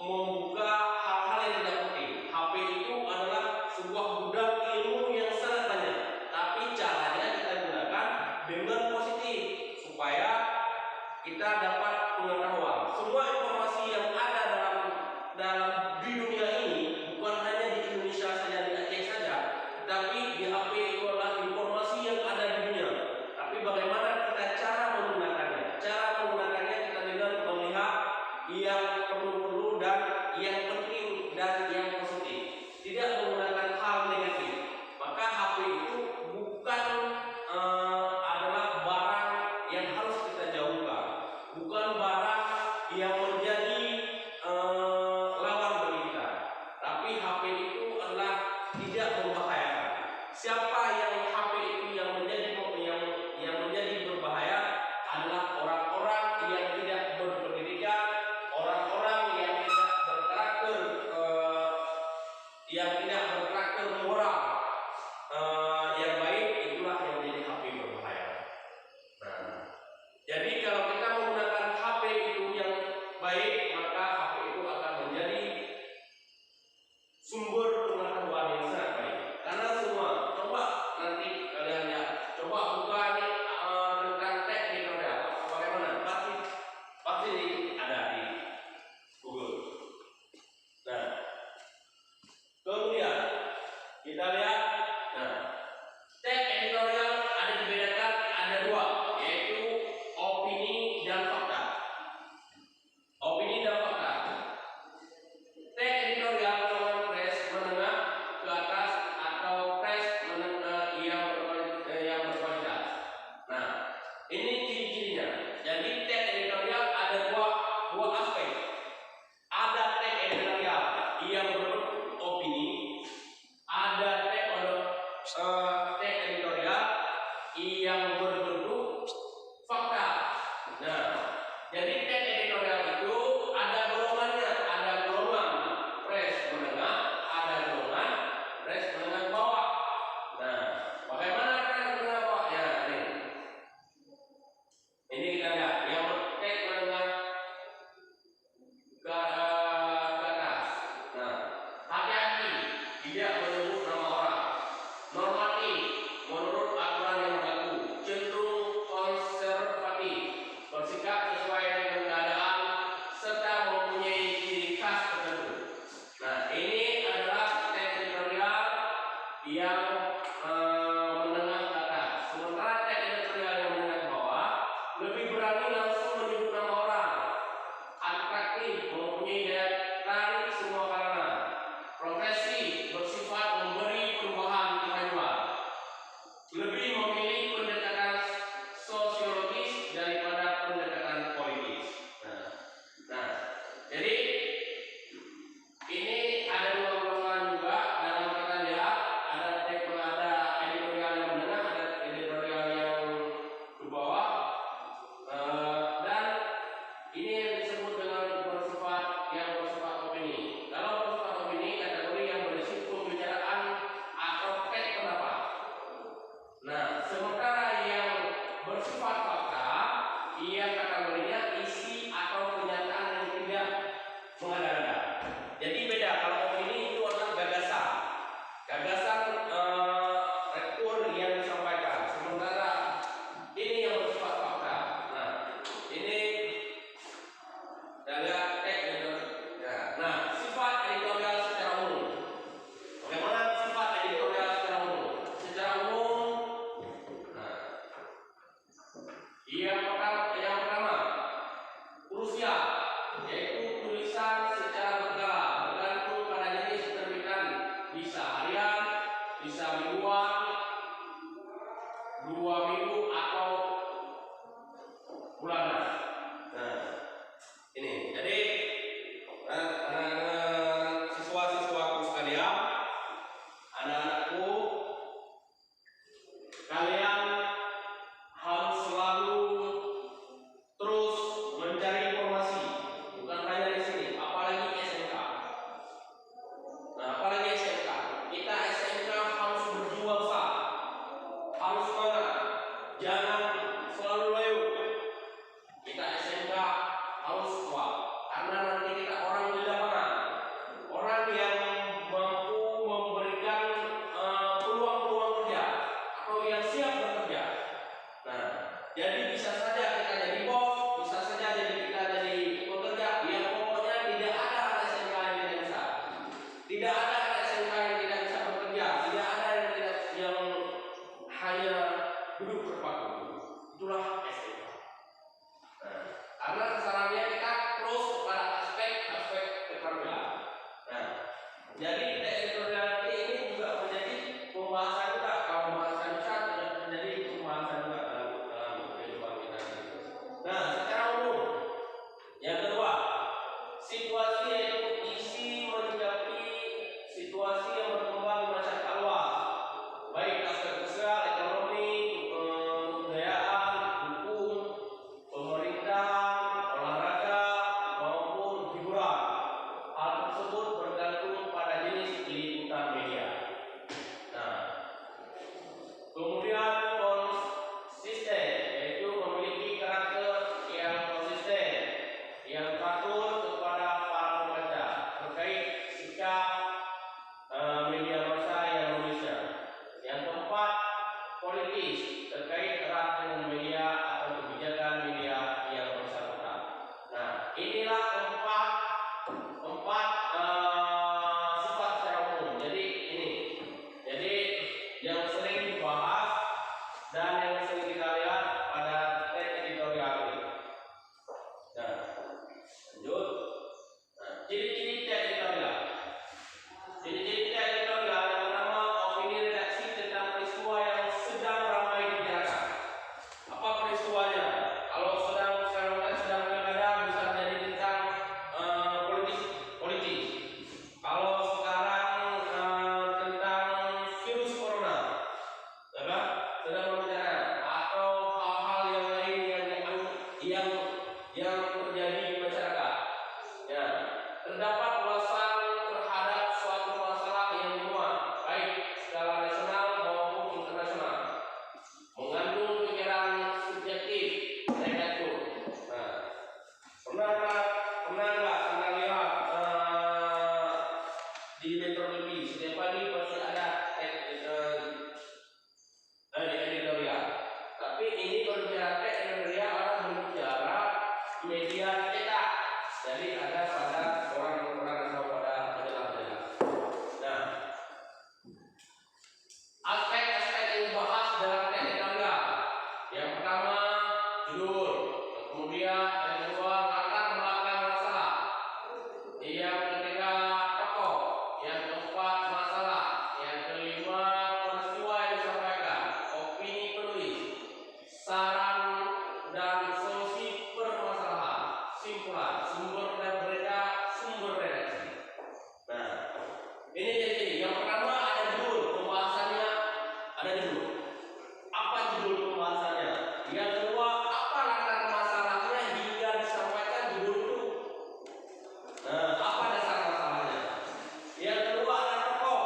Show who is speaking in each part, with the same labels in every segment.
Speaker 1: membuka hal-hal yang tidak penting. HP itu adalah sebuah gudang ilmu yang sangat banyak, tapi caranya kita gunakan dengan positif supaya kita dapat pengetahuan. Semua informasi yang ada dalam di dunia ini, bukan hanya di Indonesia saja, di Aceh saja, tapi di HP itu adalah informasi yang ada di dunia. Tapi bagaimana kita cara menggunakannya? Cara menggunakannya kita dengan melihat yang perlu-perlu dan yang penting dan yang positif, tidak menggunakan hal negatif. Maka HP itu bukan adalah barang yang harus kita jauhkan, bukan barang yang menjadi lawan bagi kita, tapi HP itu adalah tidak membahayakan. Siapa yang HP itu yang menjadi berbahaya adalah orang-orang yang tidak berpendidikan, orang-orang yang tidak berkarakter moral yang baik, itulah yang menjadi HP berbahaya. Nah, jadi kalau kita menggunakan HP itu yang baik, maka HP itu akan menjadi sumber pengetahuan yang sangat baik. Karena semua, coba nanti kalian lihat, coba buka nih tentang teknik bagaimana, pasti ada di Google. Nah, kemudian kita lihat, nah, teks editorial ada dibedakan, ada dua, yaitu opini dan fakta. Opini dan fakta. Teks editorial dengan press menengah ke atas atau press yang berkualitas. Nah, ini ciri-cirinya. Jadi teks editorial ada dua aspek. Ada teks editorial yang berbentuk opini, ada teks editorial yang berbentuk fakta. Nah, jadi teks editorial itu ada golongannya, ada golongan press menengah, ada golongan press menengah ke bawah. Nah, bagaimana press menengah bawahnya? Ini kita lihat yang teks menengah ke atas. Nah, hati-hati tidak menyebut nama orang, normatif menurut aturan yang berlaku, cenderung konservatif, bersikap sesuai dengan keadaan, serta mempunyai ciri khas tertentu. Nah, ini adalah teks editorial yang menengah ke atas. Sementara teks editorial yang menengah ke bawah lebih berani langsung menyebut nama orang, atraktif, mempunyai daya tarik semua kalangan, progresif, bersifat memberi perubahan kemajuan, lebih memilih pendekatan sosiologis daripada pendekatan politis. Nah, jadi ini ada dua golongan juga dalam kita lihat, ada editorial yang menengah, ada editorial yang ke bawah, dan ini yang disebut dengan bersifat opini. Kalau bersifat opini, kategori yang berisi pembicaraan atau teks pendapat. Nah, sementara yang bersifat fakta, ia kategorinya isi atau pernyataan yang tidak mengada-ngada. Jadi beda, kalau opini itu adalah gagasan rektor yang disampaikan. Sementara ini yang bersifat fakta. Nah, ini kita lihat teks editorial. Nah, sifat editorial secara umum. Bagaimana sifat editorial secara umum? Secara umum, nah, yang pertama krusial, yaitu tulisan secara Jadi editoriality ini juga menjadi pembahasan juga. Kalau pembahasan bisa menjadi pembahasan juga dalam kehidupan kita. Nah, secara umum, yang kedua, situasi yaitu isi menyikapi situasi yang berkembang di masyarakat luas, baik aspek sosial, ekonomi, kebudayaan, hukum, pemerintahan, olahraga maupun hiburan. Hal tersebut bergantung pada jenis liputan media. Nah, kemudian konsisten, yaitu memiliki karakter yang konsisten, yang teratur kepada para pembaca terkait sikap media massa yang menulisnya. Yang keempat, politis, terkait erat dengan media atau kebijakan media yang bersangkutan. Nah, inilah empat sifat secara umum. Jadi ini, jadi yang sering dibahas dan yang sering kita lihat pada teks editorial ini. Nah, lanjut. Nah, ciri-ciri teks editorial. Ciri-ciri teks editorial yang pertama, opini redaksi tentang peristiwa yang sedang ramai dibicarakan. Apa peristiwanya? Kalau sedang pilkada bisa jadi tentang politik. Kalau sekarang tentang virus corona, ya kan? Sedang membicarakan atau hal-hal yang lain yang terjadi di masyarakat. Ya, terdapat ulasan terhadap suatu masalah yang dimuat, baik skala nasional maupun internasional, mengandung pikiran subjektif redaktur. Nah, pernah nggak Anda lihat di Metro TV setiap pagi pasti ada editorial. Tapi ini berbicara editorial, orang berbicara media cetak. Jadi ada pada koran-koran atau pada majalah-majalah. Nah, aspek-aspek yang dibahas dalam editorial. Yang pertama, judul. Kemudian yang kedua, latar belakang masalah. Yang ketiga, tokoh. Yang keempat, masalah. Yang kelima, peristiwa yang disampaikan, opini penulis, saran dan solusi permasalahan, simpulan, sumber dan berita, sumber redaksi. Nah, ini jadi yang pertama ada judul pembahasannya, ada judul. Apa judul pembahasannya? Yang kedua, apa latar masalahnya hingga disampaikan judul itu? Nah, apa dasar masalahnya? Yang kedua ada tokoh,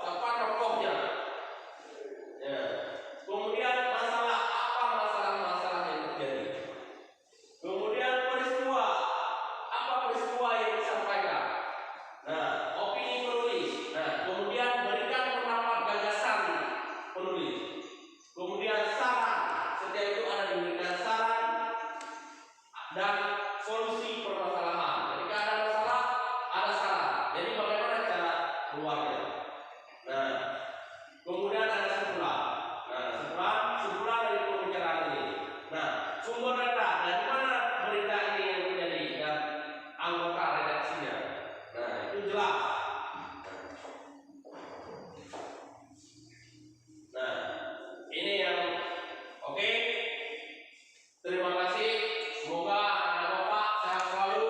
Speaker 1: siapa tokohnya? Ya. Kemudian masalah, apa masalah-masalah yang terjadi? Kemudian peristiwa, apa peristiwa yang disampaikan? Nah, opini penulis. Nah, kemudian berikan pendapat gagasan penulis. Kemudian saran, setiap itu ada diberikan saran dan solusi permasalahan. Ketika ada masalah, ada saran. Jadi bagaimana cara keluarnya? Nah, kemudian ada simpulan. Nah, simpulan dari pembicaraan ini. Nah, sumber data dari mana berita ini yang terjadi dan anggota redaksinya. Nah, itu jelas. Nah, ini yang oke. Terima kasih. Semoga anak bapak sehat selalu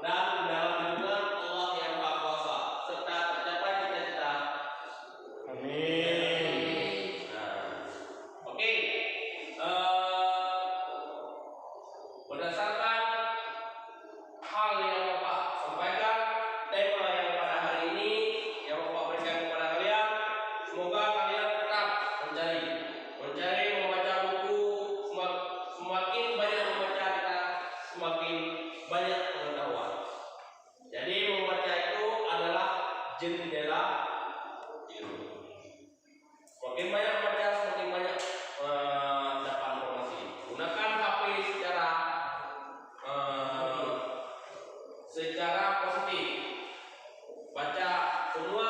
Speaker 1: dan dalam lindungan Allah yang Maha Kuasa serta tercapai cita-cita. Amin. Nah, oke. Berdasarkan hal yang Bapak sampaikan, tema yang pada hari ini yang Bapak berikan kepada kalian, semoga kalian tetap mencari membaca buku. Semakin banyak membaca kita, semakin banyak pengetahuan. Jadi membaca itu adalah jendela ilmu. Semakin banyak membaca, semakin banyak dapat informasi. Gunakan HP secara positif. Baca semua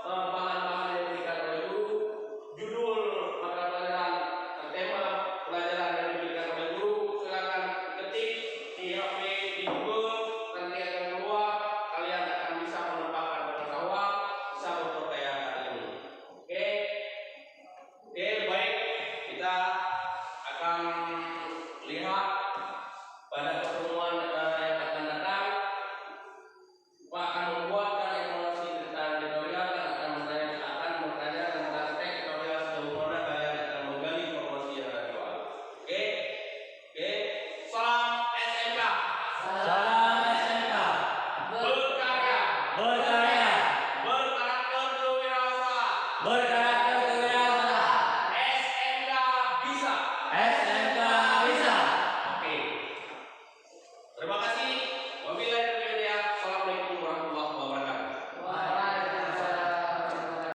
Speaker 1: bahan-bahan yang diberikan oleh guru, judul mata pelajaran, tema pelajaran yang diberikan oleh guru. Silakan ketik di HP, di Google, nanti akan keluar. Kalian akan bisa menambahkan pengetahuan berkarya